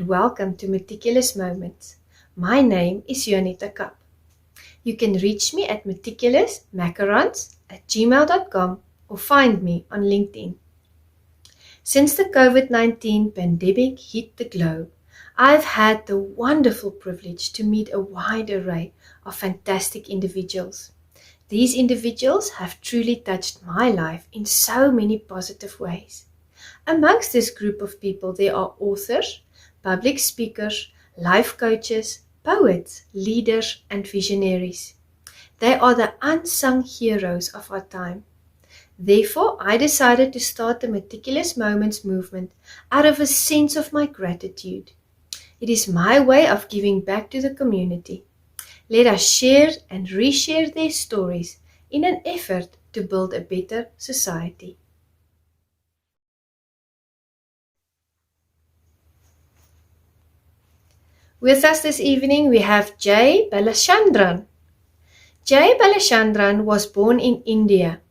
and welcome to Meticulous Moments. My name is Juanita Kapp. You can reach me at meticulousmacarons@gmail.com or find me on LinkedIn. Since the COVID-19 pandemic hit the globe, I've had the wonderful privilege to meet a wide array of fantastic individuals. These individuals have truly touched my life in so many positive ways. Amongst this group of people, there are authors, public speakers, life coaches, poets, leaders, and visionaries. They are the unsung heroes of our time. Therefore, I decided to start the Meticulous Moments movement out of a sense of my gratitude. It is my way of giving back to the community. Let us share and reshare their stories in an effort to build a better society. With us this evening, we have Jay Balachandran. Jay Balachandran was born in India.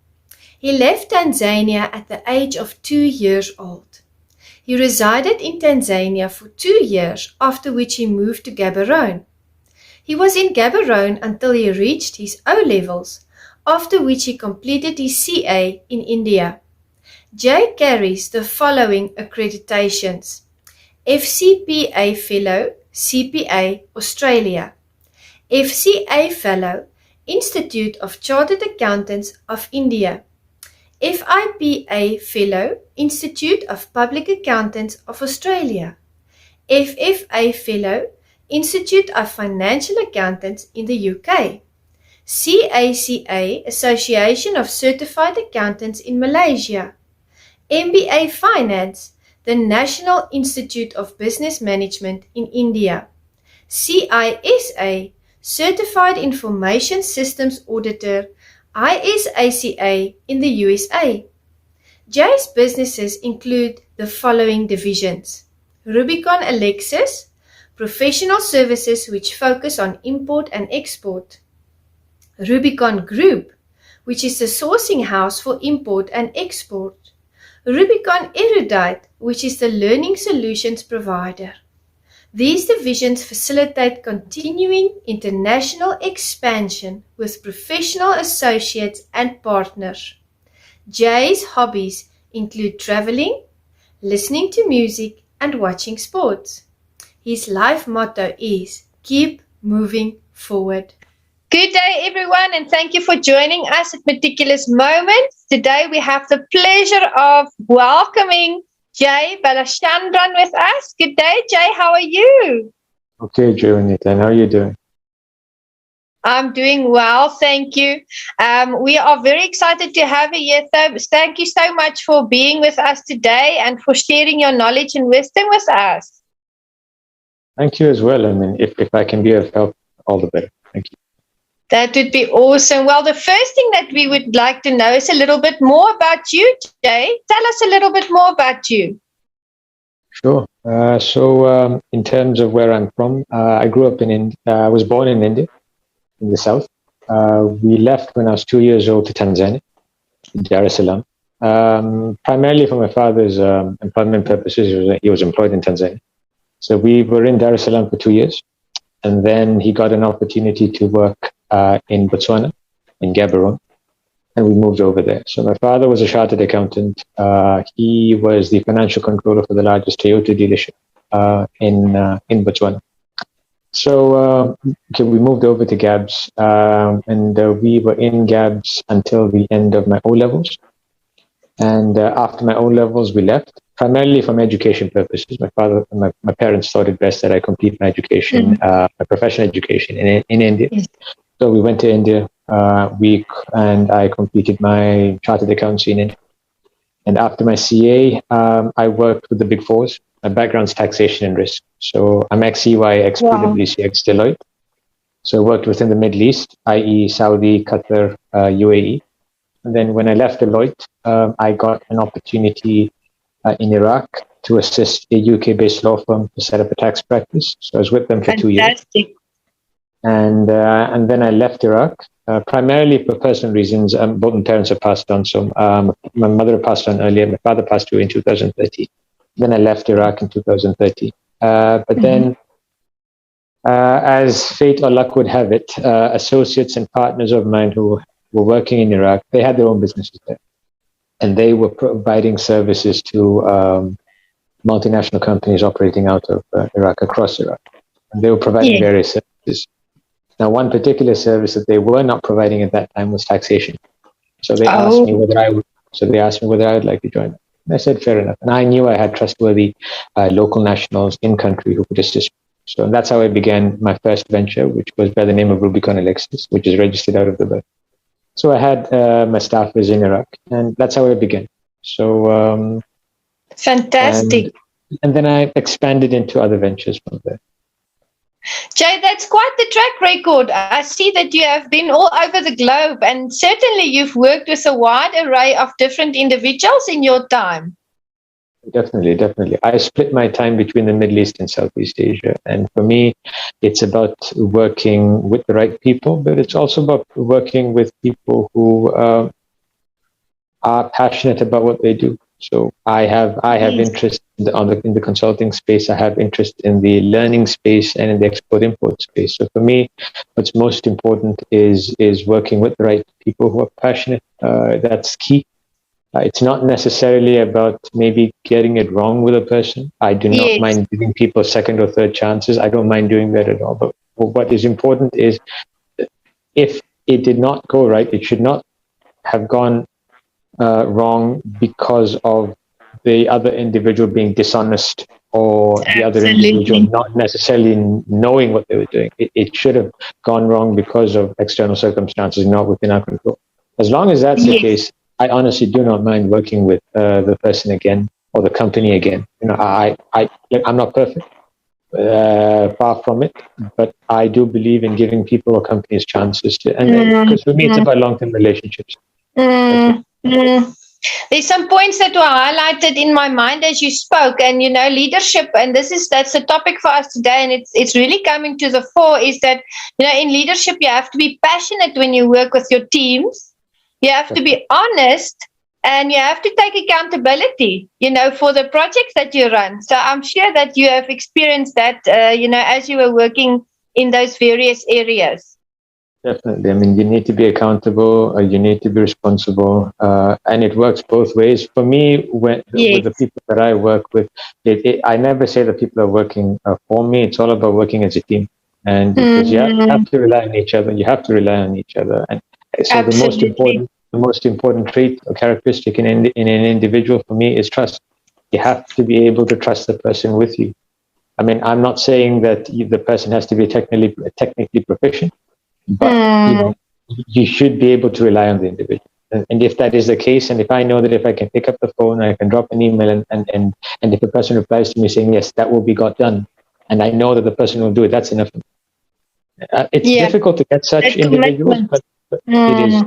He left Tanzania at the age of 2 years old. He resided in Tanzania for 2 years, after which he moved to Gaborone. He was in Gaborone until he reached his O-levels, after which he completed his CA in India. Jay carries the following accreditations: FCPA Fellow, CPA, Australia; FCA Fellow, Institute of Chartered Accountants of India; FIPA Fellow, Institute of Public Accountants of Australia; FFA Fellow, Institute of Financial Accountants in the UK; CACA, Association of Certified Accountants in Malaysia; MBA Finance, the National Institute of Business Management in India; CISA, Certified Information Systems Auditor, ISACA in the USA. Jay's businesses include the following divisions: Rubicon Alexis, professional services which focus on import and export; Rubicon Group, which is the sourcing house for import and export; Rubicon Erudite, which is the learning solutions provider. These divisions facilitate continuing international expansion with professional associates and partners. Jay's hobbies include traveling, listening to music, and watching sports. His life motto is "Keep moving forward." Good day, everyone, and thank you for joining us at Meticulous Moments. Today we have the pleasure of welcoming Jay Balachandran with us. Good day, Jay. How are you? Okay, Juanita. How are you doing? I'm doing well, thank you. We are very excited to have you here. Thank you so much for being with us today and for sharing your knowledge and wisdom with us. Thank you as well. I mean, if I can be of help, all the better. Thank you. That would be awesome. Well, the first thing that we would like to know is a little bit more about you, Jay. Tell us a little bit more about you. Sure. So in terms of where I'm from, I grew up in India. I was born in India, in the south. We left when I was 2 years old to Tanzania, Dar es Salaam, primarily for my father's employment purposes. He was employed in Tanzania. So we were in Dar es Salaam for 2 years. And then he got an opportunity to work in Botswana, in Gaborone, and we moved over there. So my father was a chartered accountant. He was the financial controller for the largest Toyota dealership in Botswana. So we moved over to Gabs, and we were in Gabs until the end of my O-levels. And after my O-levels, we left, primarily from education purposes. My parents thought it best that I complete my education, my professional education in India. Yes. So we went to India, and I completed my chartered accountancy in India. And after my CA, I worked with the Big Fours. My background's taxation and risk. So I'm ex-EY, ex-PwC, ex-Deloitte. So I worked within the Middle East, i.e. Saudi, Qatar, UAE. And then when I left Deloitte, I got an opportunity in Iraq to assist a UK-based law firm to set up a tax practice. So I was with them for 2 years. And then I left Iraq, primarily for personal reasons. Both my parents have passed on. So my mother passed on earlier. My father passed away in 2013. Then I left Iraq in 2013. But then, as fate or luck would have it, associates and partners of mine who were working in Iraq, they had their own businesses there. And they were providing services to multinational companies operating out of Iraq, across Iraq. And they were providing various services. Now, one particular service that they were not providing at that time was taxation. So they asked me whether I would. So they asked me whether I would like to join them. And I said, fair enough. And I knew I had trustworthy local nationals in country who could assist me. So that's how I began my first venture, which was by the name of Rubicon Alexis, which is registered out of Dubai. So I had my staffers in Iraq, and that's how I began. So fantastic. And then I expanded into other ventures from there. Jay, that's quite the track record. I see that you have been all over the globe, and certainly you've worked with a wide array of different individuals in your time. Definitely. I split my time between the Middle East and Southeast Asia. And for me, it's about working with the right people, but it's also about working with people who are passionate about what they do. So I have interest in the consulting space. I have interest in the learning space and in the export-import space. So for me, what's most important is working with the right people who are passionate. That's key. It's not necessarily about maybe getting it wrong with a person. I do not mind giving people second or third chances. I don't mind doing that at all. But what is important is, if it did not go right, it should not have gone wrong because of the other individual being dishonest, or the other individual not necessarily knowing what they were doing. It should have gone wrong because of external circumstances not within our control. As long as that's the case, I honestly do not mind working with the person again, or the company again. You know, I'm not perfect, far from it, but I do believe in giving people or companies chances to, and because for me it's about long-term relationships. There's some points that were highlighted in my mind as you spoke, and leadership, and that's a topic for us today, and it's really coming to the fore, is that in leadership you have to be passionate when you work with your teams. You have to be honest, and you have to take accountability for the projects that you run. So I'm sure that you have experienced that as you were working in those various areas. Definitely. I mean, you need to be accountable, you need to be responsible, and it works both ways. For me, with the people that I work with, I never say that people are working for me. It's all about working as a team. And because you have to rely on each other, And so the most important trait or characteristic in an individual for me is trust. You have to be able to trust the person with you. I mean, I'm not saying that the person has to be technically proficient, but you should be able to rely on the individual. And if that is the case, and if I know that if I can pick up the phone, I can drop an email, and if the person replies to me saying, yes, that will be got done, and I know that the person will do it, that's enough. It's difficult to get such individuals, but it is.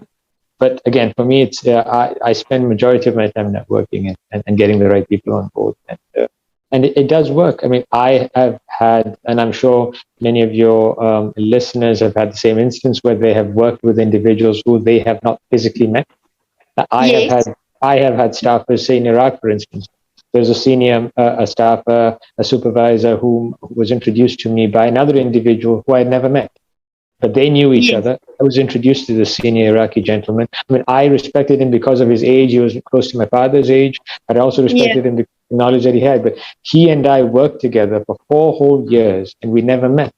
But again, for me, it's I spend majority of my time networking and getting the right people on board. And it does work. I mean, I have had, and I'm sure many of your listeners have had the same instance where they have worked with individuals who they have not physically met. I have had staffers, say in Iraq, for instance. There's a senior, a staffer, a supervisor who was introduced to me by another individual who I had never met. But they knew each other. I was introduced to the senior Iraqi gentleman. I mean, I respected him because of his age. He was close to my father's age. But I also respected him because of the knowledge that he had. But he and I worked together for 4 whole years, and we never met.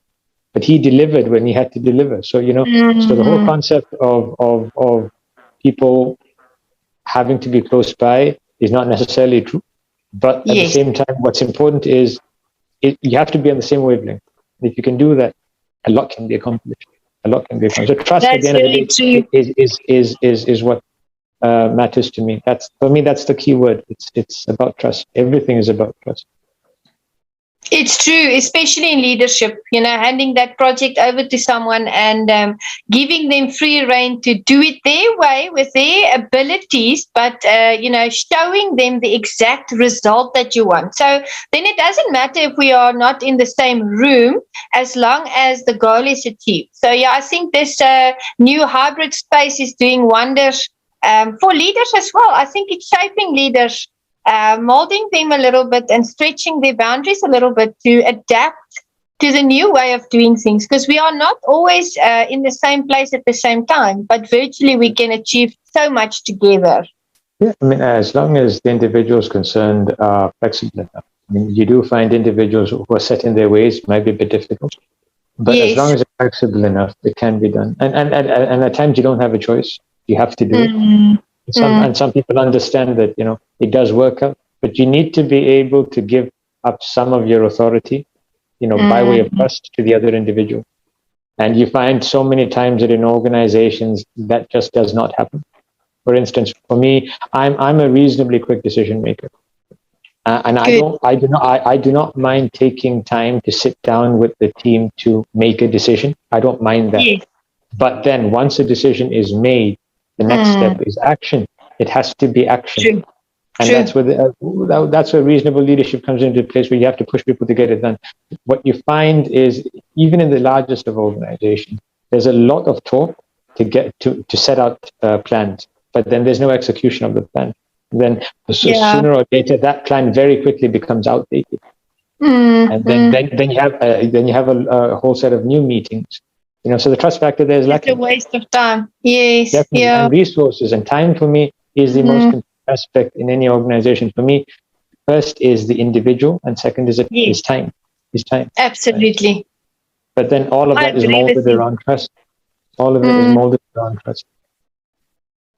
But he delivered when he had to deliver. So, so the whole concept of people having to be close by is not necessarily true. But at the same time, what's important is you have to be on the same wavelength. And if you can do that, a lot can be accomplished. So trust at the end of the day is what matters to me. For me, that's the key word. It's about trust. Everything is about trust. It's true, especially in leadership, handing that project over to someone and giving them free rein to do it their way with their abilities, but, showing them the exact result that you want. So then it doesn't matter if we are not in the same room, as long as the goal is achieved. So, I think this new hybrid space is doing wonders for leaders as well. I think it's shaping leaders molding them a little bit and stretching their boundaries a little bit to adapt to the new way of doing things, because we are not always in the same place at the same time, but virtually we can achieve so much together. Yeah, I mean, as long as the individuals concerned are flexible enough. I mean, you do find individuals who are set in their ways, might be a bit difficult, but as long as it's flexible enough, it can be done. And at times you don't have a choice; you have to do it. And some people understand that it does work out, but you need to be able to give up some of your authority, by way of trust to the other individual. And you find so many times that in organizations that just does not happen. For instance, for me, I'm a reasonably quick decision maker, and I do not mind taking time to sit down with the team to make a decision. I don't mind that. Yes. But then once a decision is made, the next step is action. It has to be action. True. And that's where reasonable leadership comes into place, where you have to push people to get it done. What you find is, even in the largest of organizations, there's a lot of talk to get to set out plans, but then there's no execution of the plan. Then sooner or later, that plan very quickly becomes outdated. And then you have a whole set of new meetings. So the trust factor there is lacking. It's a waste of time. Yes. Definitely. Yeah. And resources and time, for me, is the most aspect in any organization. For me, first is the individual, and second is time. Is time. Absolutely. Right? But then all of that is molded around trust. All of it is molded around trust.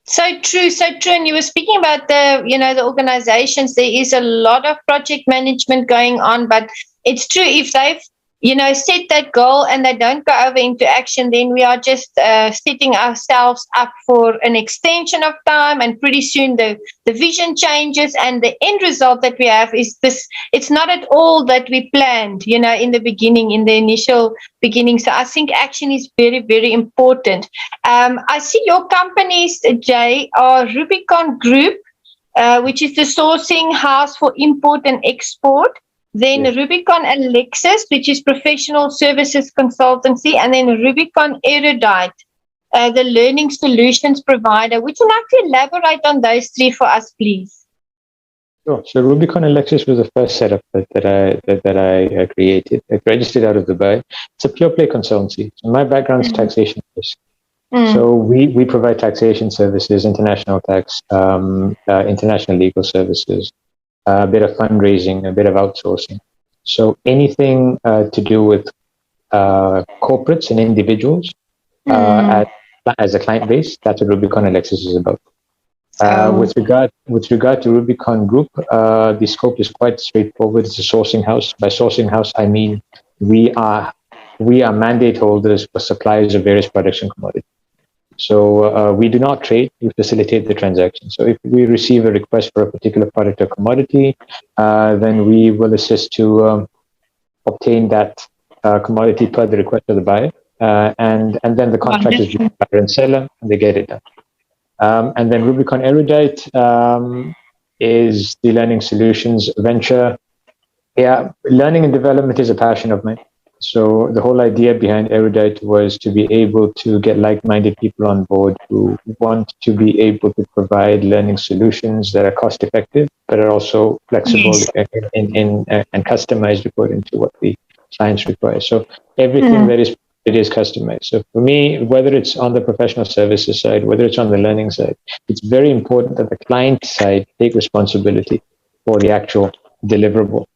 So true. And you were speaking about the organizations. There is a lot of project management going on, but it's true, if they've set that goal and they don't go over into action, then we are just setting ourselves up for an extension of time, and pretty soon the vision changes, and the end result that we have is this. It's not at all that we planned, in the beginning, in the initial beginning. So I think action is very, very important. I see your companies, Jay, are Rubicon Group, which is the sourcing house for import and export. Then Rubicon Alexis, which is professional services consultancy, and then Rubicon Erudite, the learning solutions provider. Would you like to elaborate on those three for us, please? Sure. So Rubicon Alexis was the first setup that I created. It registered out of Dubai. It's a pure play consultancy. So my background is taxation based. So we provide taxation services, international tax, international legal services, a bit of fundraising, a bit of outsourcing. So anything to do with corporates and individuals as a client base, that's what Rubicon Alexis is about. With regard to Rubicon Group, the scope is quite straightforward. It's a sourcing house. By sourcing house, I mean we are mandate holders for suppliers of various products and commodities. So we do not trade, we facilitate the transaction. So if we receive a request for a particular product or commodity, then we will assist to obtain that commodity per the request of the buyer. And then the contract is between buyer and seller, and they get it done. And then Rubicon Erudite is the learning solutions venture. Yeah, learning and development is a passion of mine. So the whole idea behind Erudite was to be able to get like-minded people on board who want to be able to provide learning solutions that are cost-effective, but are also flexible and customized according to what the clients require. So everything that is customized. So for me, whether it's on the professional services side, whether it's on the learning side, it's very important that the client side take responsibility for the actual deliverable.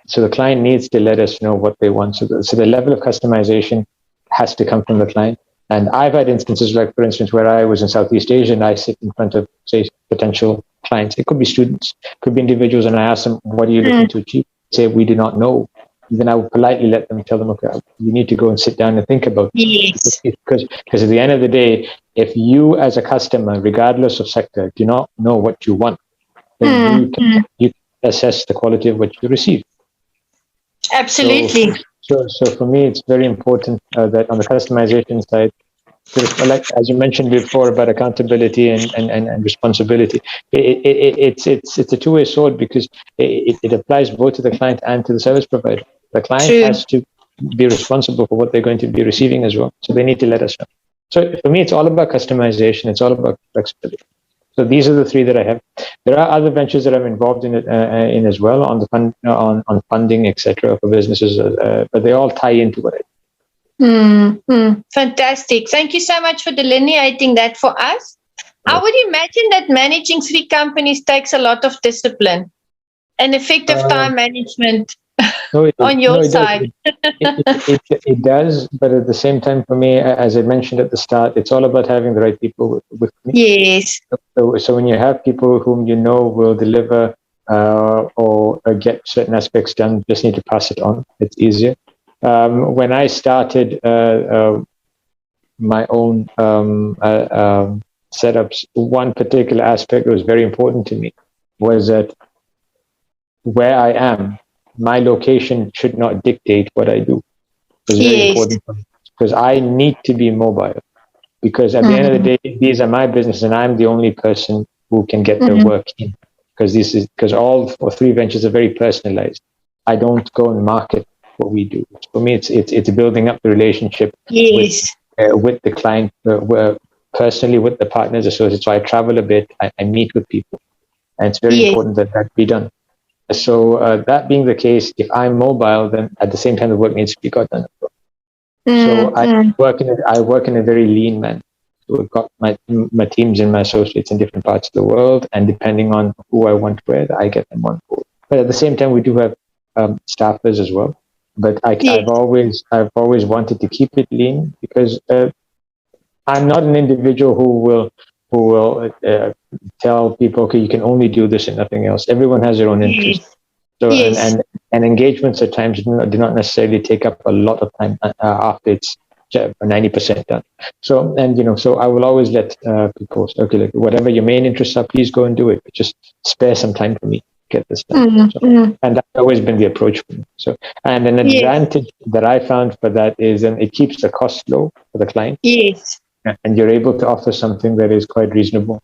So the client needs to let us know what they want. So the level of customization has to come from the client. And I've had instances like, for instance, where I was in Southeast Asia and I sit in front of, say, potential clients. It could be students, could be individuals, and I ask them, what are you looking to achieve? They say, we do not know. Then I would politely tell them, okay, you need to go and sit down and think about it. Because at the end of the day, if you as a customer, regardless of sector, do not know what you want, then you can assess the quality of what you receive. Absolutely. So for me, it's very important that on the customization side, like as you mentioned before about accountability and responsibility, it's a two-way sword, because it applies both to the client and to the service provider. The client has to be responsible for what they're going to be receiving as well. So they need to let us know. So for me, it's all about customization. It's all about flexibility. So these are the three that I have. There are other ventures that I'm involved in as well on the on funding, etc., for businesses, but they all tie into what I do. Fantastic. Thank you so much for delineating that for us. I would imagine that managing 3 companies takes a lot of discipline and effective time management on your side. It does, but at the same time, for me, as I mentioned at the start, it's all about having the right people with me. Yes. So when you have people whom you know will deliver or get certain aspects done, just need to pass it on. It's easier. When I started my own setups, one particular aspect that was very important to me was that where I am, my location should not dictate what I do. It's very important for me because I need to be mobile. Because at the end of the day, these are my business, and I'm the only person who can get the work in. Because all 3 ventures are very personalized. I don't go and market what we do. For me, it's building up the relationship with the client, personally with the partners associates. So I travel a bit. I meet with people, and it's very important that be done. So that being the case, if I'm mobile, then at the same time the work needs to be got done. So I work in a very lean manner. So we've got my teams and my associates in different parts of the world, and depending on who I want where, I get them on board. But at the same time, we do have staffers as well. But I've always wanted to keep it lean because I'm not an individual who will tell people, okay, you can only do this and nothing else. Everyone has their own interests. So and engagements at times do not necessarily take up a lot of time after it's 90% done. So so I will always let people say, okay, like, whatever your main interests are, please go and do it. But just spare some time for me to get this done. And that's always been the approach for me. So and an advantage that I found for that is it keeps the cost low for the client. And you're able to offer something that is quite reasonable.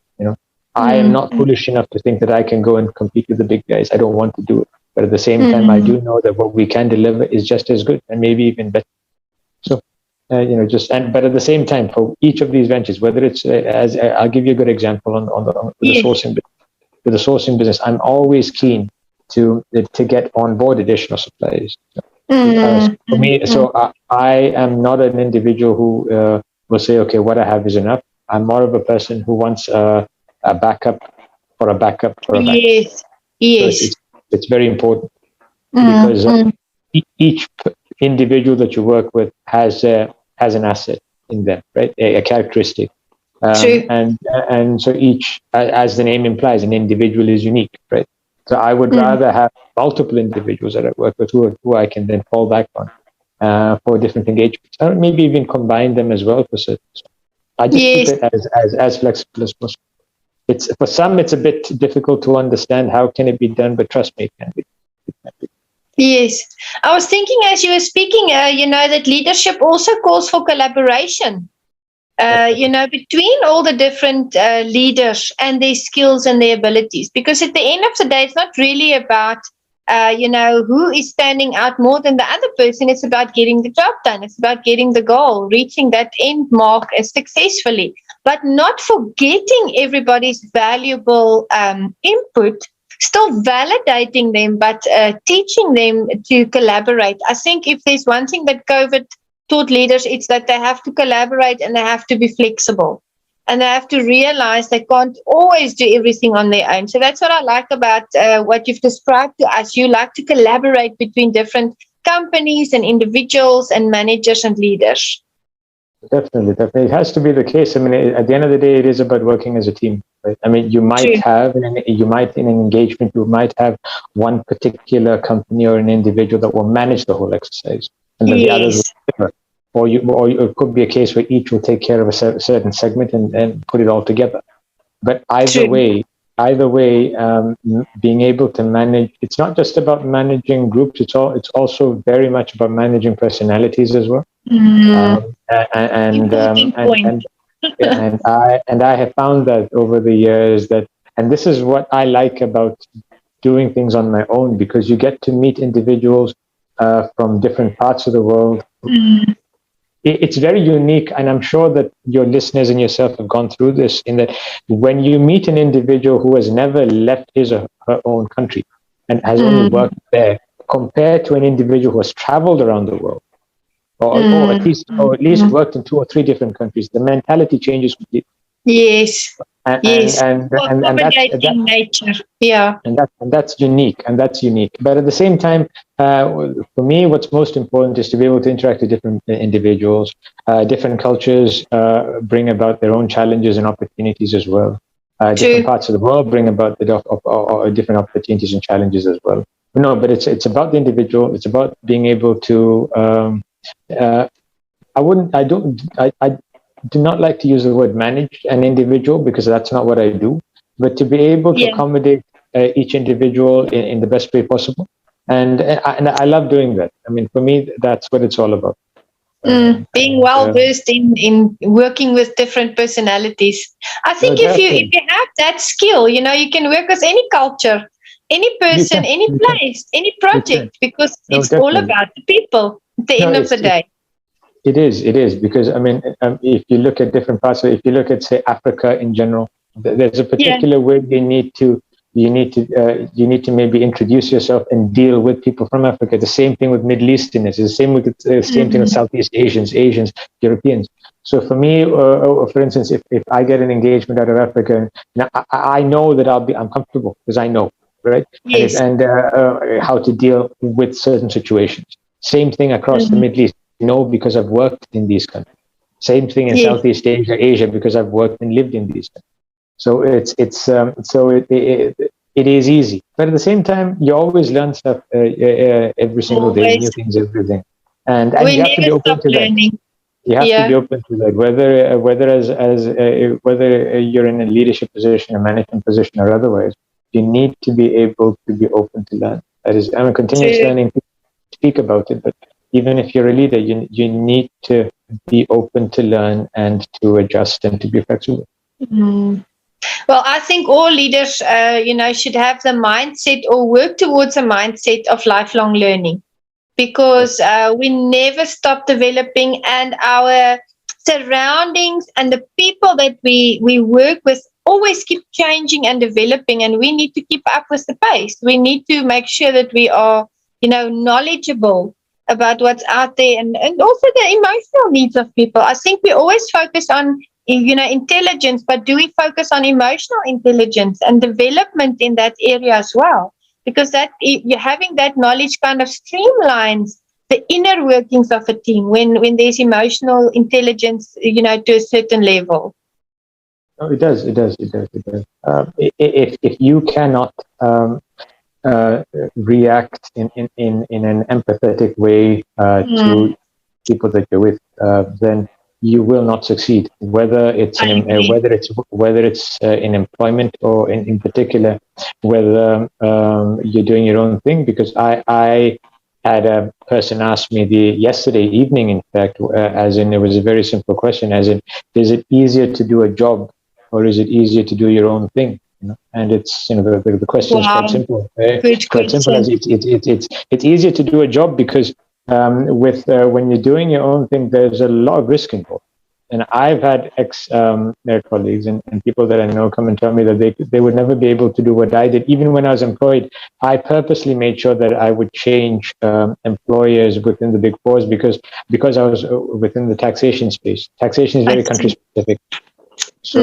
I am not foolish enough to think that I can go and compete with the big guys. I don't want to do it. But at the same time, I do know that what we can deliver is just as good and maybe even better. So, but at the same time, for each of these ventures, whether it's I'll give you a good example on the sourcing business. With the sourcing business, I'm always keen to get on board additional suppliers. For me, so I am not an individual who will say, okay, what I have is enough. I'm more of a person who wants a backup for a backup for a backup. So it's very important because each individual that you work with has an asset in them, right? A characteristic. And so each, as the name implies, an individual is unique, right? So I would rather have multiple individuals that I work with who I can then fall back on for different engagements. Or maybe even combine them as well for certain. So I just keep it as flexible as possible. For some, it's a bit difficult to understand how can it be done, but trust me, it can be. Yes. I was thinking as you were speaking, that leadership also calls for collaboration, between all the different leaders and their skills and their abilities. Because at the end of the day, it's not really about, who is standing out more than the other person. It's about getting the job done. It's about getting the goal, reaching that end mark successfully, but not forgetting everybody's valuable input, still validating them, but teaching them to collaborate. I think if there's one thing that COVID taught leaders, it's that they have to collaborate and they have to be flexible. And they have to realize they can't always do everything on their own. So that's what I like about what you've described to us. You like to collaborate between different companies and individuals and managers and leaders. Definitely. It has to be the case. I mean, at the end of the day, it is about working as a team. Right? I mean, you might in an engagement, you might have one particular company or an individual that will manage the whole exercise, and then the others will deliver. Or it could be a case where each will take care of a certain segment and put it all together. But either way, being able to manage, it's not just about managing groups. It's also very much about managing personalities as well. And I have found that over the years and this is what I like about doing things on my own, because you get to meet individuals from different parts of the world it's very unique, and I'm sure that your listeners and yourself have gone through this, in that when you meet an individual who has never left his or her own country and has only worked there, compared to an individual who has traveled around the world, or at least worked in 2 or 3 different countries, the mentality changes completely. Yes. Yes. And Accommodating nature. Yeah. And that's unique, But at the same time, for me, what's most important is to be able to interact with different individuals. Different cultures bring about their own challenges and opportunities as well. Different parts of the world bring about different opportunities and challenges as well. No, but it's about the individual. It's about being able to. I do not like to use the word manage an individual, because that's not what I do. But to be able to accommodate each individual in the best way possible, and I love doing that. I mean, for me, that's what it's all about. Being well versed in working with different personalities. I think if you have that skill, you can work with any culture, any person, any place, any project, because it's all about the people at the end of the day. It is, because I mean, if you look at different parts, if you look at, say, Africa in general, there's a particular way you need to maybe introduce yourself and deal with people from Africa. The same thing with Middle Easterners. The same thing with Southeast Asians, Europeans. So for me, for instance, if I get an engagement out of Africa, now I know that I'm comfortable, because I know, right? Yes. And how to deal with certain situations. Same thing across the Middle East. No, because I've worked in these countries. Same thing in Southeast Asia, because I've worked and lived in these countries. So it is easy, but at the same time, you always learn stuff every single day, new things every day, and you have to be open to that. You have to be open to that, whether you're in a leadership position, a management position, or otherwise. You need to be able to be open to learn. That is, I'm a continuous learning. Speak about it, but even if you're a leader, you need to be open to learn and to adjust and to be flexible. Well, I think all leaders, should have the mindset or work towards a mindset of lifelong learning, because we never stop developing, and our surroundings and the people that we work with always keep changing and developing, and we need to keep up with the pace. We need to make sure that we are, knowledgeable about what's out there, and also the emotional needs of people. I think we always focus on, intelligence, but do we focus on emotional intelligence and development in that area as well? Because that having that knowledge kind of streamlines the inner workings of a team when there's emotional intelligence, to a certain level. Oh, it does. If you cannot react in an empathetic way to people that you're with, then you will not succeed. Whether it's in employment, or in particular, whether you're doing your own thing. Because I had a person ask me yesterday evening, in fact, as in, it was a very simple question, as in, is it easier to do a job, or is it easier to do your own thing? And it's, the question is quite simple. Quite simple, as it's easier to do a job, because when you're doing your own thing, there's a lot of risk involved. And I've had colleagues and people that I know come and tell me that they would never be able to do what I did. Even when I was employed, I purposely made sure that I would change employers within the Big Fours, because I was within the taxation space. Taxation is very country specific. So,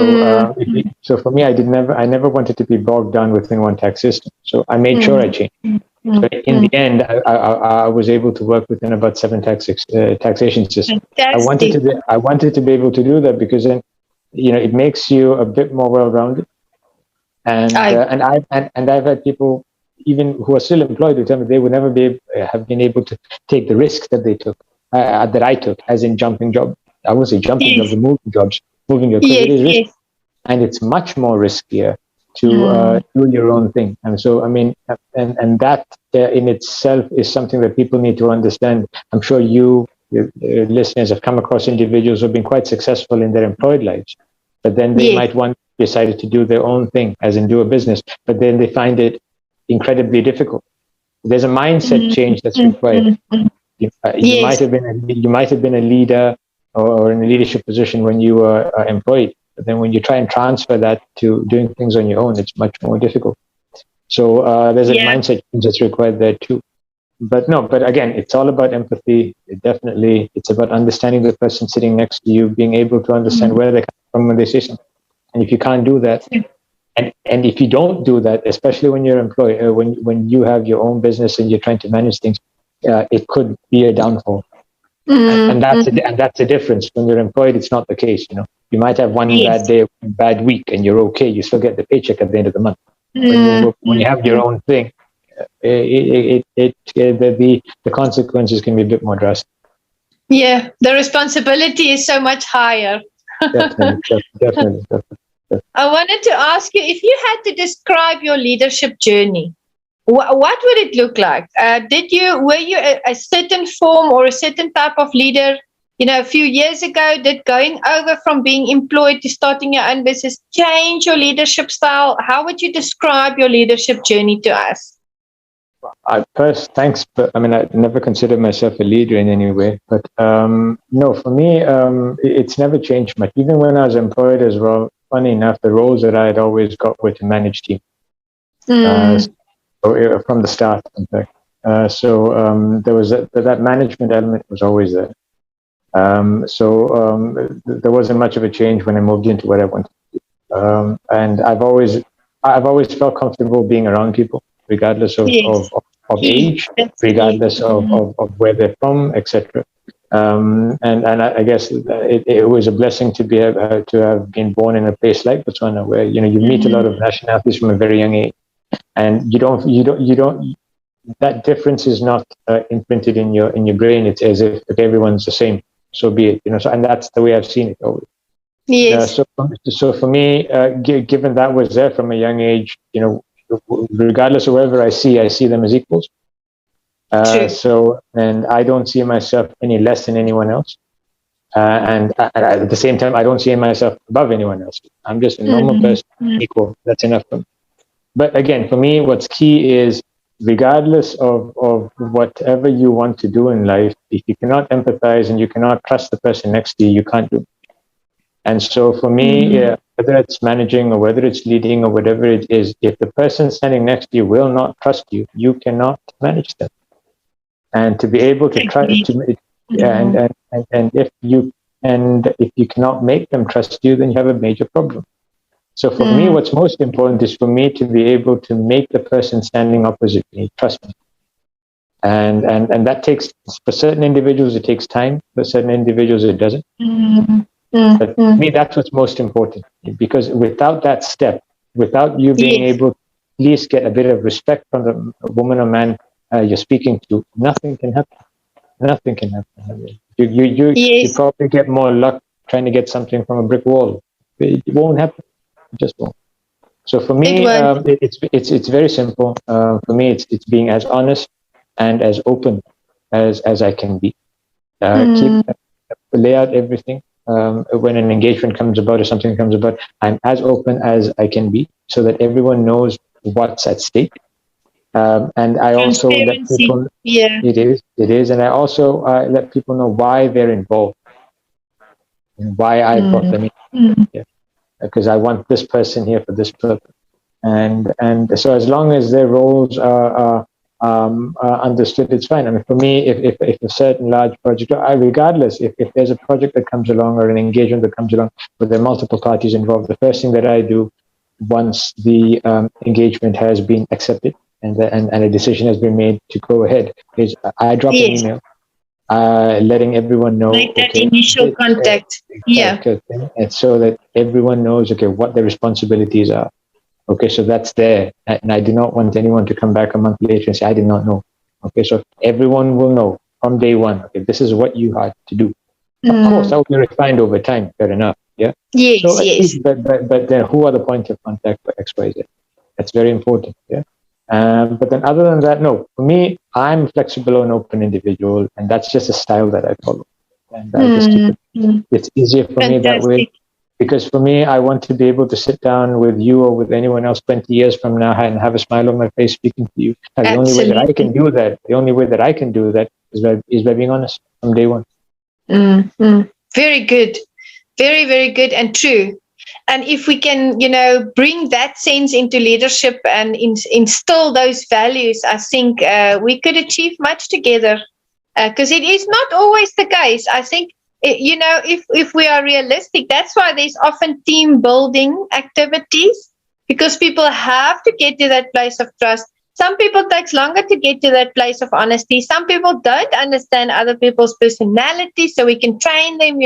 so for me, I never wanted to be bogged down within one tax system. So I made sure I changed. So in the end, I was able to work within about 7 taxation systems. I wanted to be able to do that, because then, it makes you a bit more well-rounded. And I've had people, even who are still employed, who tell me they would never have been able to take the risk that they took, that I took, as in jumping jobs. I wouldn't say jumping jobs, moving jobs. Moving your career, and it's much more riskier to do your own thing. And so, I mean, and that in itself is something that people need to understand. I'm sure your listeners have come across individuals who have been quite successful in their employed lives, but then they might decided to do their own thing, as in do a business, but then they find it incredibly difficult. There's a mindset change that's required. You might have been a leader or in a leadership position when you were employed. But then when you try and transfer that to doing things on your own, it's much more difficult. So there's a mindset change that's required there too. But again, it's all about empathy. It's about understanding the person sitting next to you, being able to understand where they come from when they say something. And if you can't do that, and if you don't do that, especially when you're employed, when you have your own business and you're trying to manage things, it could be a downfall. And that's the difference. When you're employed, it's not the case. You might have one bad day, bad week, and you're okay. You still get the paycheck at the end of the month. When you have your own thing, the consequences can be a bit more drastic. Yeah, the responsibility is so much higher. Definitely. I wanted to ask you, if you had to describe your leadership journey, what would it look like? Were you a certain form or a certain type of leader, a few years ago? Did going over from being employed to starting your own business change your leadership style? How would you describe your leadership journey to us? Thanks, but I never considered myself a leader in any way. But no, for me, it's never changed much. Even when I was employed as well, funny enough, the roles that I had always got were to manage team. From the start, in fact. There was that management element was always there. There wasn't much of a change when I moved into what I wanted to do. And I've always felt comfortable being around people, regardless of age, regardless of where they're from, etc. And I guess it was a blessing to have been born in a place like Botswana, where you meet a lot of nationalities from a very young age, and you don't. That difference is not imprinted in your brain. It's as if everyone's the same. So be it. So, and that's the way I've seen it always. Yes. So for me, given that was there from a young age, regardless of whoever I see them as equals. And I don't see myself any less than anyone else. And at the same time, I don't see myself above anyone else. I'm just a normal person, equal. That's enough for me. But again, for me, what's key is, regardless of whatever you want to do in life, if you cannot empathize and you cannot trust the person next to you, you can't do it. And so for me, whether it's managing or whether it's leading or whatever it is, if the person standing next to you will not trust you, you cannot manage them. And to be able to try to, and if you cannot make them trust you, then you have a major problem. So for me, what's most important is for me to be able to make the person standing opposite me trust me. And that takes, for certain individuals, it takes time. For certain individuals, it doesn't. But for me, that's what's most important. Because without that step, without you being able to at least get a bit of respect from the woman or man you're speaking to, nothing can happen. Nothing can happen. You probably get more luck trying to get something from a brick wall. It won't happen. It just won't. So for me, it's very simple. For me, it's being as honest and as open as I can be. Lay out everything. When an engagement comes about or something comes about, I'm as open as I can be, so that everyone knows what's at stake. And I also let people. It is, and I also let people know why they're involved and why I brought them in. Because I want this person here for this purpose. And so as long as their roles are understood, it's fine. I mean, for me, if a certain large project, regardless, if there's a project that comes along or an engagement that comes along where there are multiple parties involved, the first thing that I do once the engagement has been accepted and a decision has been made to go ahead is I drop an email letting everyone know. Like that initial contact. And so that everyone knows, what their responsibilities are. Okay, so that's there. And I do not want anyone to come back a month later and say, I did not know. Okay, so everyone will know from day one, this is what you had to do. Of course, that will be refined over time, fair enough. Yeah. Yes, so, But then who are the point of contact for XYZ? That's very important. Yeah. But then other than that, no. For me, I'm a flexible and open individual, and that's just a style that I follow. And I just keep it. It's easier for me that way. Because for me, I want to be able to sit down with you or with anyone else 20 years from now and have a smile on my face speaking to you. And the only way that I can do that, is by being honest from day one. Very good. Very, very good and true. And if we can, bring that sense into leadership and instill those values, I think we could achieve much together. Because it is not always the case. I think, if we are realistic, that's why there's often team building activities, because people have to get to that place of trust. Some people takes longer to get to that place of honesty. Some people don't understand other people's personalities, so we can train them,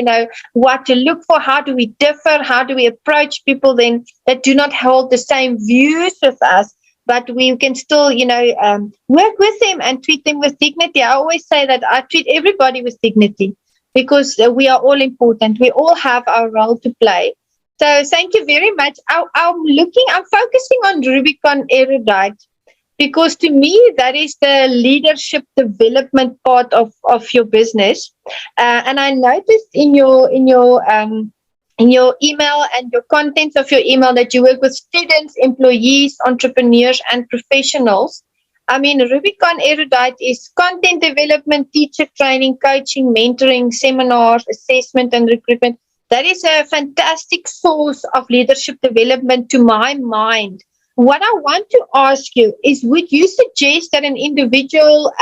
what to look for, how do we differ, how do we approach people then that do not hold the same views with us, but we can still, work with them and treat them with dignity. I always say that I treat everybody with dignity, because we are all important. We all have our role to play. So thank you very much. I'm focusing on Rubicon Erudite, because to me that is the leadership development part of your business. And I noticed in your email and your contents of your email that you work with students, employees, entrepreneurs, and professionals. I mean, Rubicon Erudite is content development, teacher training, coaching, mentoring, seminars, assessment, and recruitment. That is a fantastic source of leadership development to my mind. What I want to ask you is, would you suggest that an individual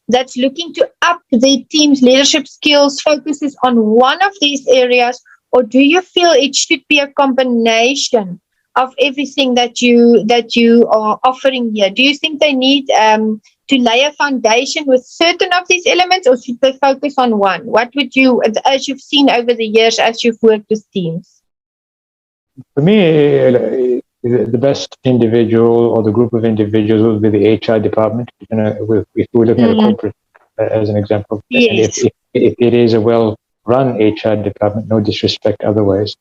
that's looking to up their team's leadership skills focuses on one of these areas, or do you feel it should be a combination of everything that you are offering here? Do you think they need to lay a foundation with certain of these elements, or should they focus on one? What would you, as you've seen over the years, as you've worked with teams? For me, the best individual or the group of individuals will be the HR department. If we're looking at a corporate as an example, yes. And if it is a well-run HR department, no disrespect otherwise,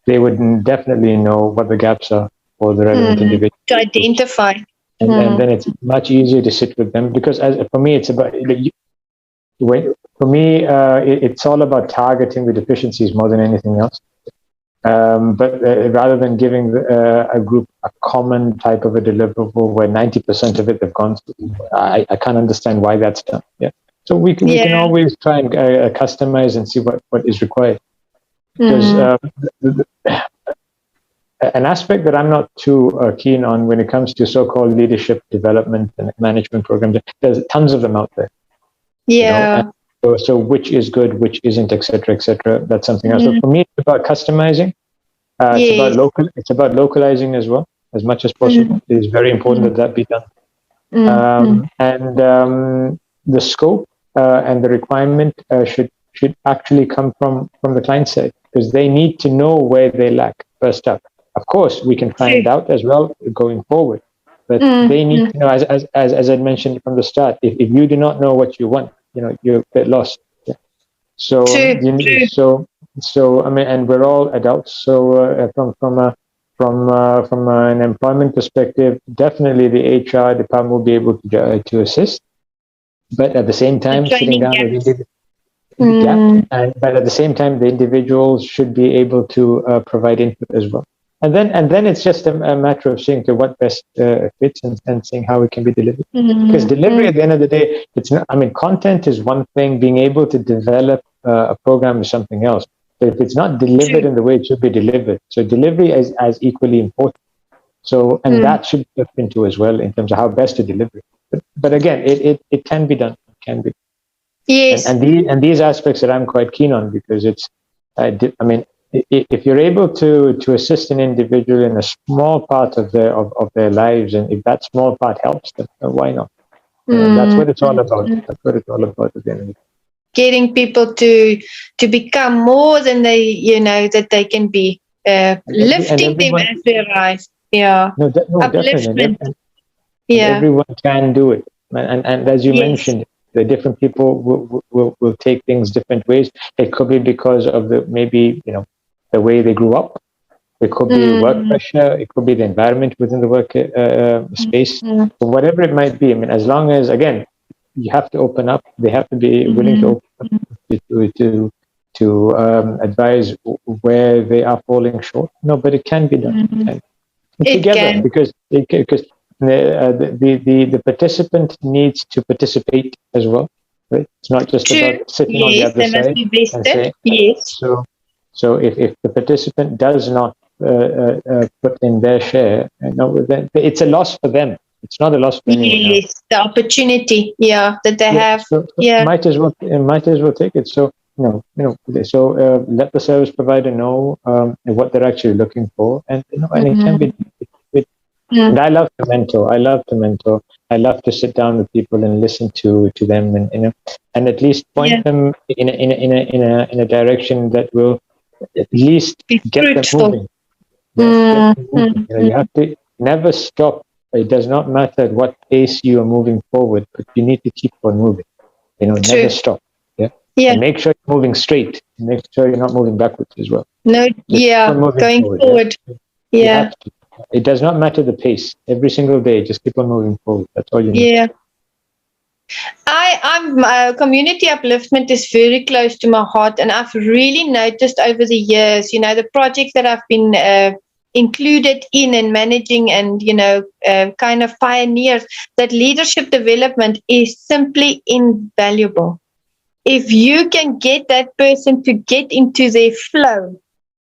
they would definitely know what the gaps are for the relevant individuals to identify. And then it's much easier to sit with them, because for me, it's about it's all about targeting the deficiencies more than anything else. But rather than giving a group a common type of a deliverable where 90% of it have gone through, I can't understand why that's done. Yeah. So we can always try and customize and see what is required. Because an aspect that I'm not too keen on when it comes to so-called leadership development and management programs, there's tons of them out there. Yeah. So which is good, which isn't, etc., etc. That's something else. So for me, it's about customizing. It's about localizing as well, as much as possible. It is very important that be done. And the scope and the requirement should actually come from the client side, because they need to know where they lack first up. Of course, we can find out as well going forward, but they need to know, as I mentioned from the start, if you do not know what you want, you're a bit lost. Yeah. So I mean, and we're all adults. So from an employment perspective, definitely the HR department will be able to assist. But at the same time, sitting down with individuals, but at the same time, the individuals should be able to provide input as well. And then it's just a matter of seeing to what best fits and seeing how it can be delivered. Because delivery, at the end of the day, it's not. I mean, content is one thing. Being able to develop a program is something else. But if it's not delivered in the way it should be delivered, so delivery is as equally important. So, and that should be looked into as well in terms of how best to deliver it. But again, it can be done. It can be. Yes. And these aspects that I'm quite keen on, because it's. I mean, if you're able to assist an individual in a small part of their lives, and if that small part helps them, why not? That's what it's all about. That's what it's all about at the end of the day. Getting people to become more than they that they can be, lifting them as they rise. Yeah. No, definitely. And everyone can do it. And as you mentioned, the different people will take things different ways. It could be because of the way they grew up. It could be work pressure. It could be the environment within the work space. So whatever it might be, I mean, as long as, again, you have to open up. They have to be willing to open up to advise where they are falling short. No, but it can be done together, because the participant needs to participate as well. right? It's not just True. about sitting on the Yes, other they must side be and vested. saying, Yes. so if the participant does not put in their share, then it's a loss for them. It's not a loss for anyone else. Yes, the opportunity, yeah, that they have. So Yeah. might as well take it. So let the service provider know what they're actually looking for, and and it can be. And I love to mentor. I love to sit down with people and listen to them, and at least point them in a direction that will at least Be get them fruitful. moving. Get them moving. You have to never stop. It does not matter at what pace you are moving forward, but you need to keep on moving. Never stop. Yeah. And make sure you're moving straight. Make sure you're not moving backwards as well. No, going forward. You have to. It does not matter the pace. Every single day, just keep on moving forward. That's all you need. Yeah. I'm community upliftment is very close to my heart, and I've really noticed over the years, the projects that I've been included in and managing, and kind of pioneers, that leadership development is simply invaluable. If you can get that person to get into their flow,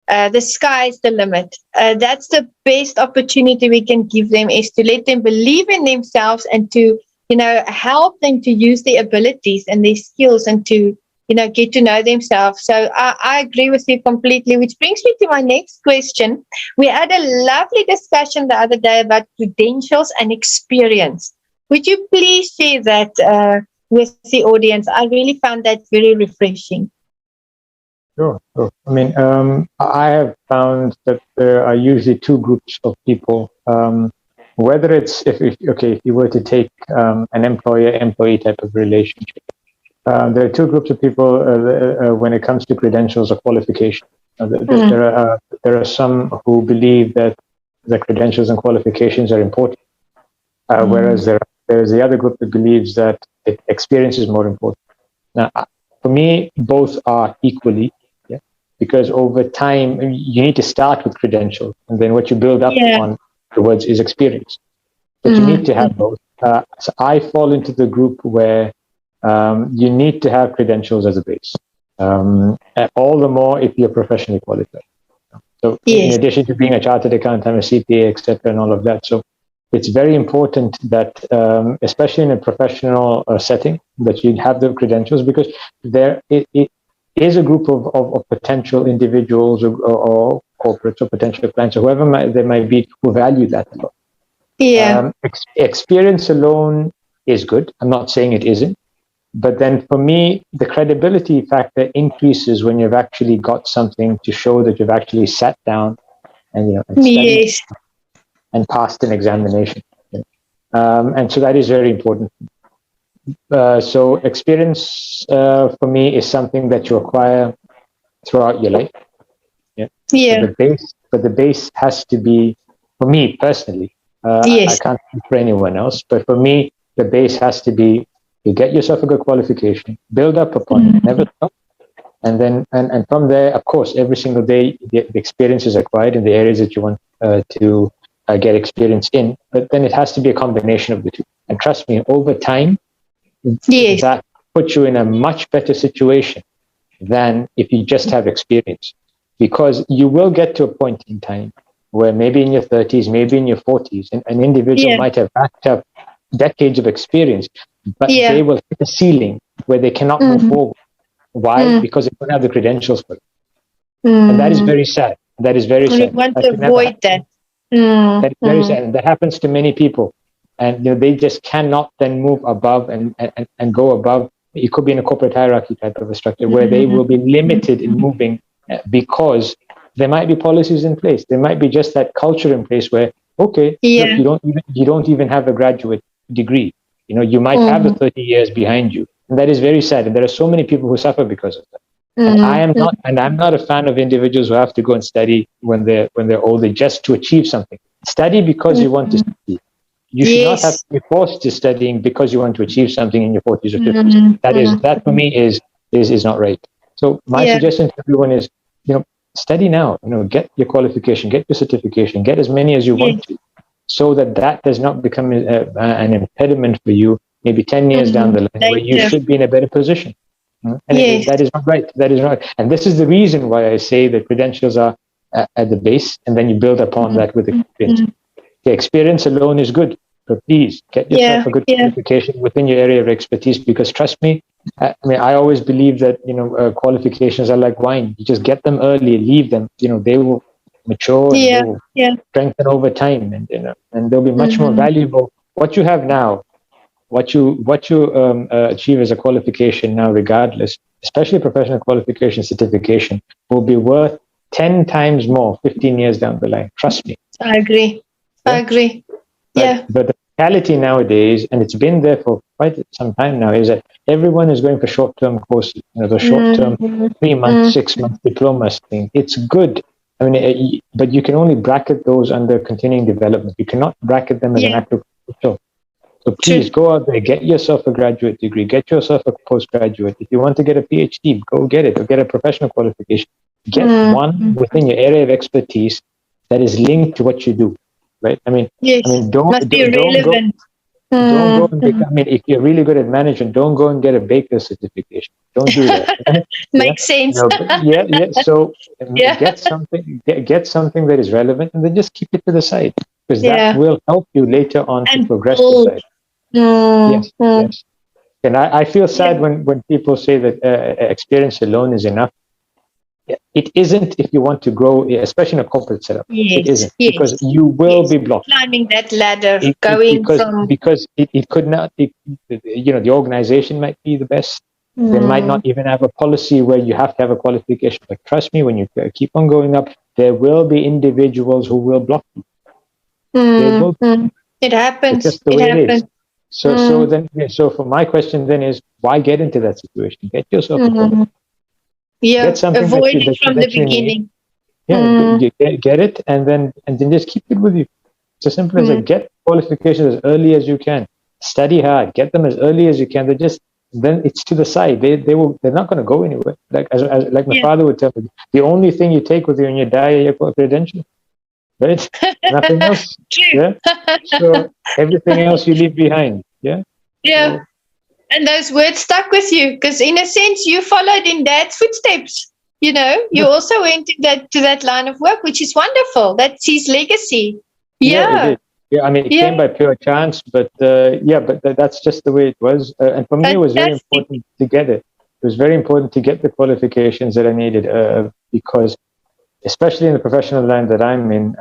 the sky's the limit. That's the best opportunity we can give them, is to let them believe in themselves and to help them to use their abilities and their skills, and to get to know themselves. So I agree with you completely, which brings me to my next question. We had a lovely discussion the other day about credentials and experience. Would you please share that with the audience? I really found that very refreshing. Sure. I mean, I have found that there are usually two groups of people. Whether it's if you were to take an employer-employee type of relationship, there are two groups of people when it comes to credentials or qualification. There are some who believe that the credentials and qualifications are important, whereas there's the other group that believes that experience is more important. Now, for me, both are equally. Because over time, you need to start with credentials, and then what you build up on afterwards is experience. But you need to have both. So I fall into the group where you need to have credentials as a base. All the more if you're professionally qualified. So in addition to being a chartered accountant, I'm a CPA, etc., and all of that. So it's very important that, especially in a professional setting, that you have the credentials, because it is a group of potential individuals or corporates or potential clients or whoever they might be who value that a lot. Experience alone is good. I'm not saying it isn't. But then for me, the credibility factor increases when you've actually got something to show that you've actually sat down and studied and passed an examination. And so that is very important. So experience for me is something that you acquire throughout your life. But the base has to be, for me personally, I can't speak for anyone else, but for me, the base has to be, you get yourself a good qualification, build up upon it, never stop. And then, and from there, of course, every single day, the experience is acquired in the areas that you want to get experience in. But then it has to be a combination of the two. And trust me, over time, that puts you in a much better situation than if you just have experience. Because you will get to a point in time where maybe in your 30s, maybe in your 40s, an individual might have racked up decades of experience, but they will hit a ceiling where they cannot move forward. Why? Because they don't have the credentials for it. And that is very sad. That is very sad. We want to avoid that. That is very sad. And that happens to many people. And they just cannot then move above and go above. It could be in a corporate hierarchy type of a structure where they will be limited in moving because there might be policies in place. There might be just that culture in place where, look, you don't even have a graduate degree. You might have the 30 years behind you. And that is very sad. And there are so many people who suffer because of that. And I'm not a fan of individuals who have to go and study when they're older just to achieve something. Study because you want to study. You should not have to be forced to studying because you want to achieve something in your 40s or 50s. That for me is not right. So my suggestion to everyone is, study now. Get your qualification, get your certification, get as many as you want to, so that does not become an impediment for you maybe 10 years down the line, where you Later. should be in a better position. And Yes. that is not right. That is not. And this is the reason why I say that credentials are at the base, and then you build upon that with experience. The experience alone is good, but please get yourself a good qualification within your area of expertise, because trust me, I always believe that, qualifications are like wine. You just get them early, leave them, they will mature and they will strengthen over time, and they'll be much more valuable. What you have now, what you achieve as a qualification now, regardless, especially professional qualification certification, will be worth 10 times more 15 years down the line. Trust me. I agree. Yeah? I agree. But the reality nowadays, and it's been there for quite some time now, is that everyone is going for short-term courses. The short-term 3 months, 6 months diplomas thing. It's good. But you can only bracket those under continuing development. You cannot bracket them as an active professional. So please go out there, get yourself a graduate degree, get yourself a postgraduate. If you want to get a PhD, go get it, or get a professional qualification. Get one within your area of expertise that is linked to what you do, right? Must be relevant. Don't go and become, if you're really good at management, don't go and get a baker's certification. Don't do that. Makes sense. So get something that is relevant, and then just keep it to the side, because that will help you later on to progress the side. Yes. And I feel sad when people say that experience alone is enough. It isn't if you want to grow, especially in a corporate setup. It isn't, because you will be blocked. Climbing that ladder, because it could not. The organization might be the best. They might not even have a policy where you have to have a qualification. But trust me, when you keep on going up, there will be individuals who will block you. It happens. It's just the way it is. So for my question then is, why get into that situation? Get yourself a qualification. Avoid it from the beginning. Get it, and then just keep it with you. It's as simple as that. Get qualifications as early as you can. Study hard. Get them as early as you can. Then it's to the side. They're not going to go anywhere. Like my father would tell me, the only thing you take with you when you die are your credentials, right? Nothing else. True. So everything else you leave behind. So, and those words stuck with you, because in a sense you followed in Dad's footsteps. You also went to that line of work, which is wonderful. That's his legacy. It came by pure chance, but that's just the way it was. And for me, it was very important to get it. It was very important to get the qualifications that I needed, because, especially in the professional line that I'm in,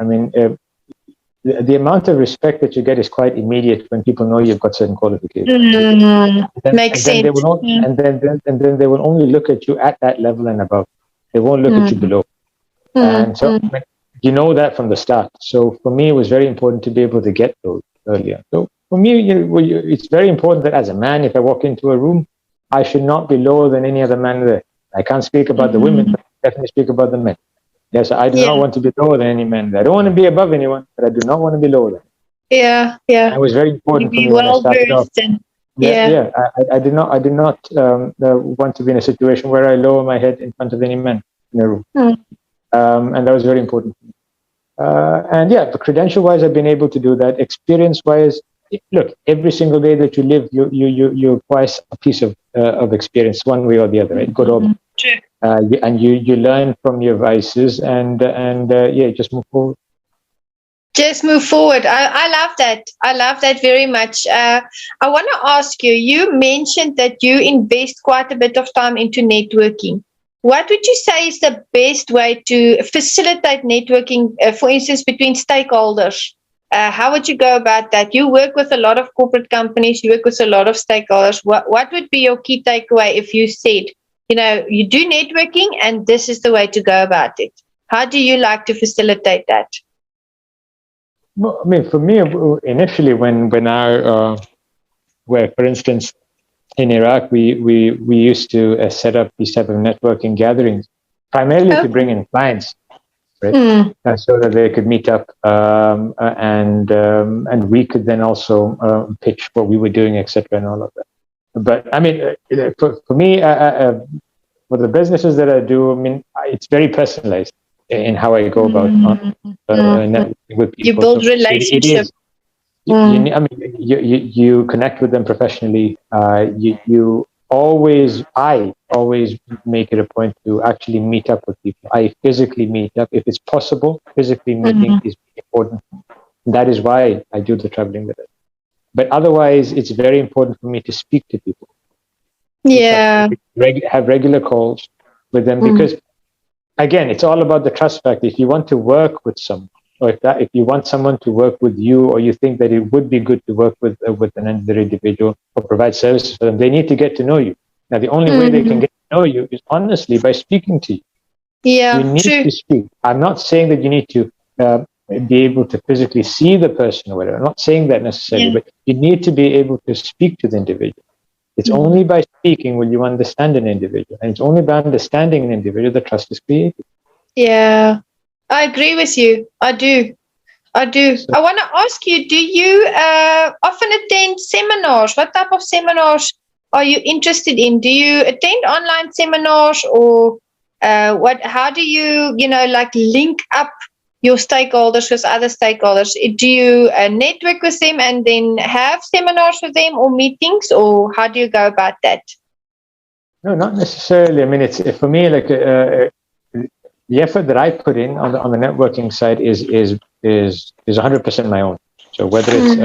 the amount of respect that you get is quite immediate when people know you've got certain qualifications. Makes sense. And then they will only look at you at that level and above. They won't look at you below. And so you know that from the start. So for me, it was very important to be able to get those earlier. So for me, it's very important that as a man, if I walk into a room, I should not be lower than any other man there. I can't speak about the women, but I definitely speak about the men. Yes, I do not want to be lower than any man. I don't want to be above anyone, but I do not want to be lower than. It was very important for me when I started off. I did not want to be in a situation where I lower my head in front of any man in a room. And that was very important for me. But credential-wise, I've been able to do that. Experience-wise, look, every single day that you live, you acquire a piece of experience, one way or the other, right? Good or bad. True. And you learn from your vices, and just move forward. Just move forward. I love that. I love that very much. I want to ask you, you mentioned that you invest quite a bit of time into networking. What would you say is the best way to facilitate networking, for instance, between stakeholders? How would you go about that? You work with a lot of corporate companies, you work with a lot of stakeholders. What would be your key takeaway if you said, you do networking and this is the way to go about it? How do you like to facilitate that? Well, for me, initially, when I, for instance, in Iraq, we used to set up these type of networking gatherings, primarily to bring in clients, right? So that they could meet up, and we could then also pitch what we were doing, etc., and all of that. But for me, for the businesses that I do, it's very personalized in how I go about networking with people. You build relationships. I mean, you connect with them professionally. I always make it a point to actually meet up with people. I physically meet up if it's possible. Physically meeting is important. That is why I do the traveling with it. But otherwise, it's very important for me to speak to people. Yeah. Have regular calls with them because, again, it's all about the trust factor. If you want to work with someone, or if you want someone to work with you, or you think that it would be good to work with another individual or provide services for them, they need to get to know you. Now, the only way they can get to know you is honestly by speaking to you. Yeah, you need true. to speak. I'm not saying that you need to be able to physically see the person or whatever. I'm not saying that necessarily, but you need to be able to speak to the individual. It's only by speaking will you understand an individual, and it's only by understanding an individual that trust is created. Yeah, I agree with you. I do. So, I want to ask you, do you often attend seminars? What type of seminars are you interested in? Do you attend online seminars or how do you, like link up your stakeholders with other stakeholders? Do you network with them and then have seminars with them or meetings, or how do you go about that? no, not necessarily. I mean, it's for me like the effort that I put in on the networking side is 100% my own. So whether it's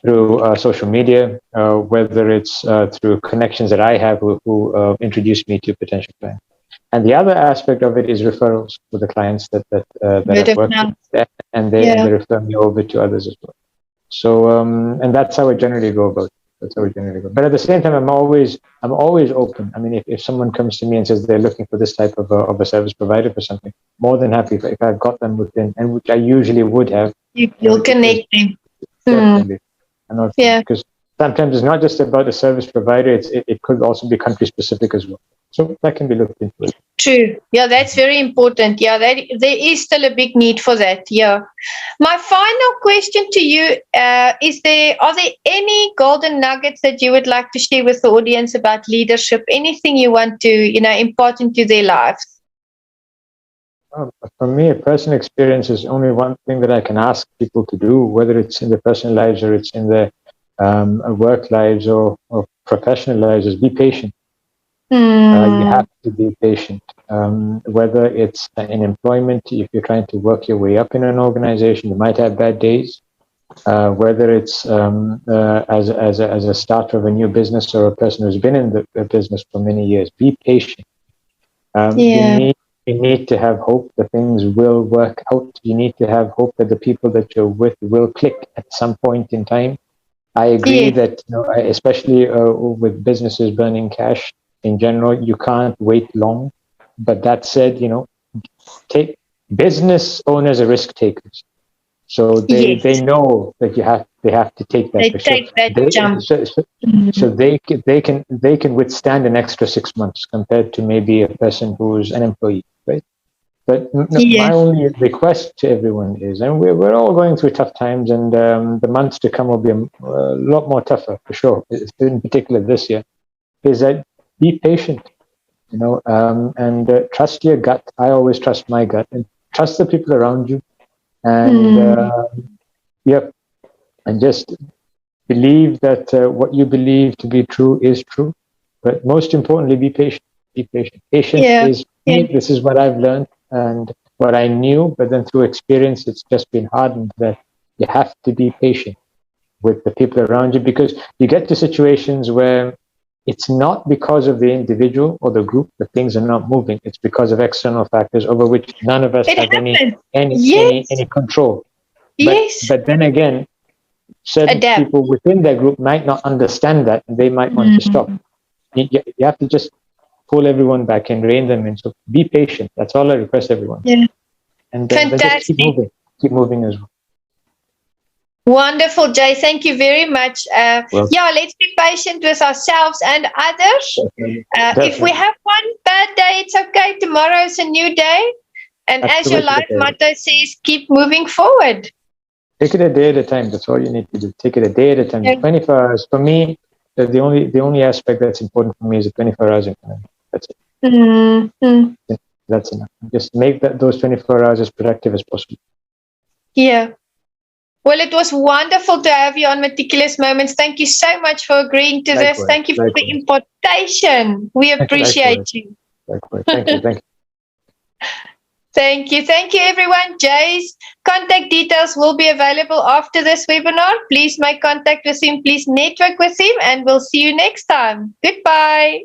through social media, whether it's through connections that I have who introduce me to potential clients. And the other aspect of it is referrals for the clients that I've worked with, and they refer me over to others as well. So and that's how I generally go about it. That's how we generally go. But at the same time, I'm always open. I mean, if someone comes to me and says they're looking for this type of a service provider for something, more than happy if I've got them within, and which I usually would have. You'll connect them. Definitely. Because sometimes it's not just about a service provider, it could also be country specific as well. So that can be looked into. True. Yeah, that's very important. Yeah, there is still a big need for that. Yeah. My final question to you are there any golden nuggets that you would like to share with the audience about leadership? Anything you want to, impart into their lives? For me, a personal experience is only one thing that I can ask people to do, whether it's in their personal lives or it's in their work lives or professional lives, is be patient. You have to be patient. Whether it's in employment, if you're trying to work your way up in an organization, you might have bad days. Whether it's as a starter of a new business or a person who's been in the business for many years, be patient. You need to have hope that things will work out. You need to have hope that the people that you're with will click at some point in time. I agree that, especially with businesses burning cash in general, you can't wait long. But that said, take business owners are risk takers. So they know that they have to take that. They take that jump. So they can withstand an extra 6 months compared to maybe a person who's an employee, right? But my only request to everyone is, and we're all going through tough times, and the months to come will be a lot more tougher for sure. In particular this year, is that be patient, and trust your gut. I always trust my gut, and trust the people around you, and and just believe that what you believe to be true is true. But most importantly, be patient. Be patient. Patience is this is what I've learned and what I knew, but then through experience, it's just been hardened that you have to be patient with the people around you, because you get to situations where it's not because of the individual or the group that things are not moving. It's because of external factors over which none of us have any control. But then again, certain people within that group might not understand that, and they might want to stop. You have to just pull everyone back and rein them in. So be patient. That's all I request everyone. Yeah. And then just keep moving as well. Wonderful, Jay. Thank you very much. Let's be patient with ourselves and others. If we have one bad day, it's okay. Tomorrow is a new day. And as your life motto says, keep moving forward. Take it a day at a time. That's all you need to do. Take it a day at a time. 24 hours. For me, the only aspect that's important for me is the 24 hours in front of me. That's it. That's enough. Just make those 24 hours as productive as possible. Yeah. Well, it was wonderful to have you on Meticulous Moments. Thank you so much for agreeing to this. Likewise, Thank you for the likewise. invitation. We appreciate Likewise. you. Likewise. Thank you. Thank you. Thank you. Thank you, everyone. Jay's contact details will be available after this webinar. Please make contact with him. Please network with him, and we'll see you next time. Goodbye.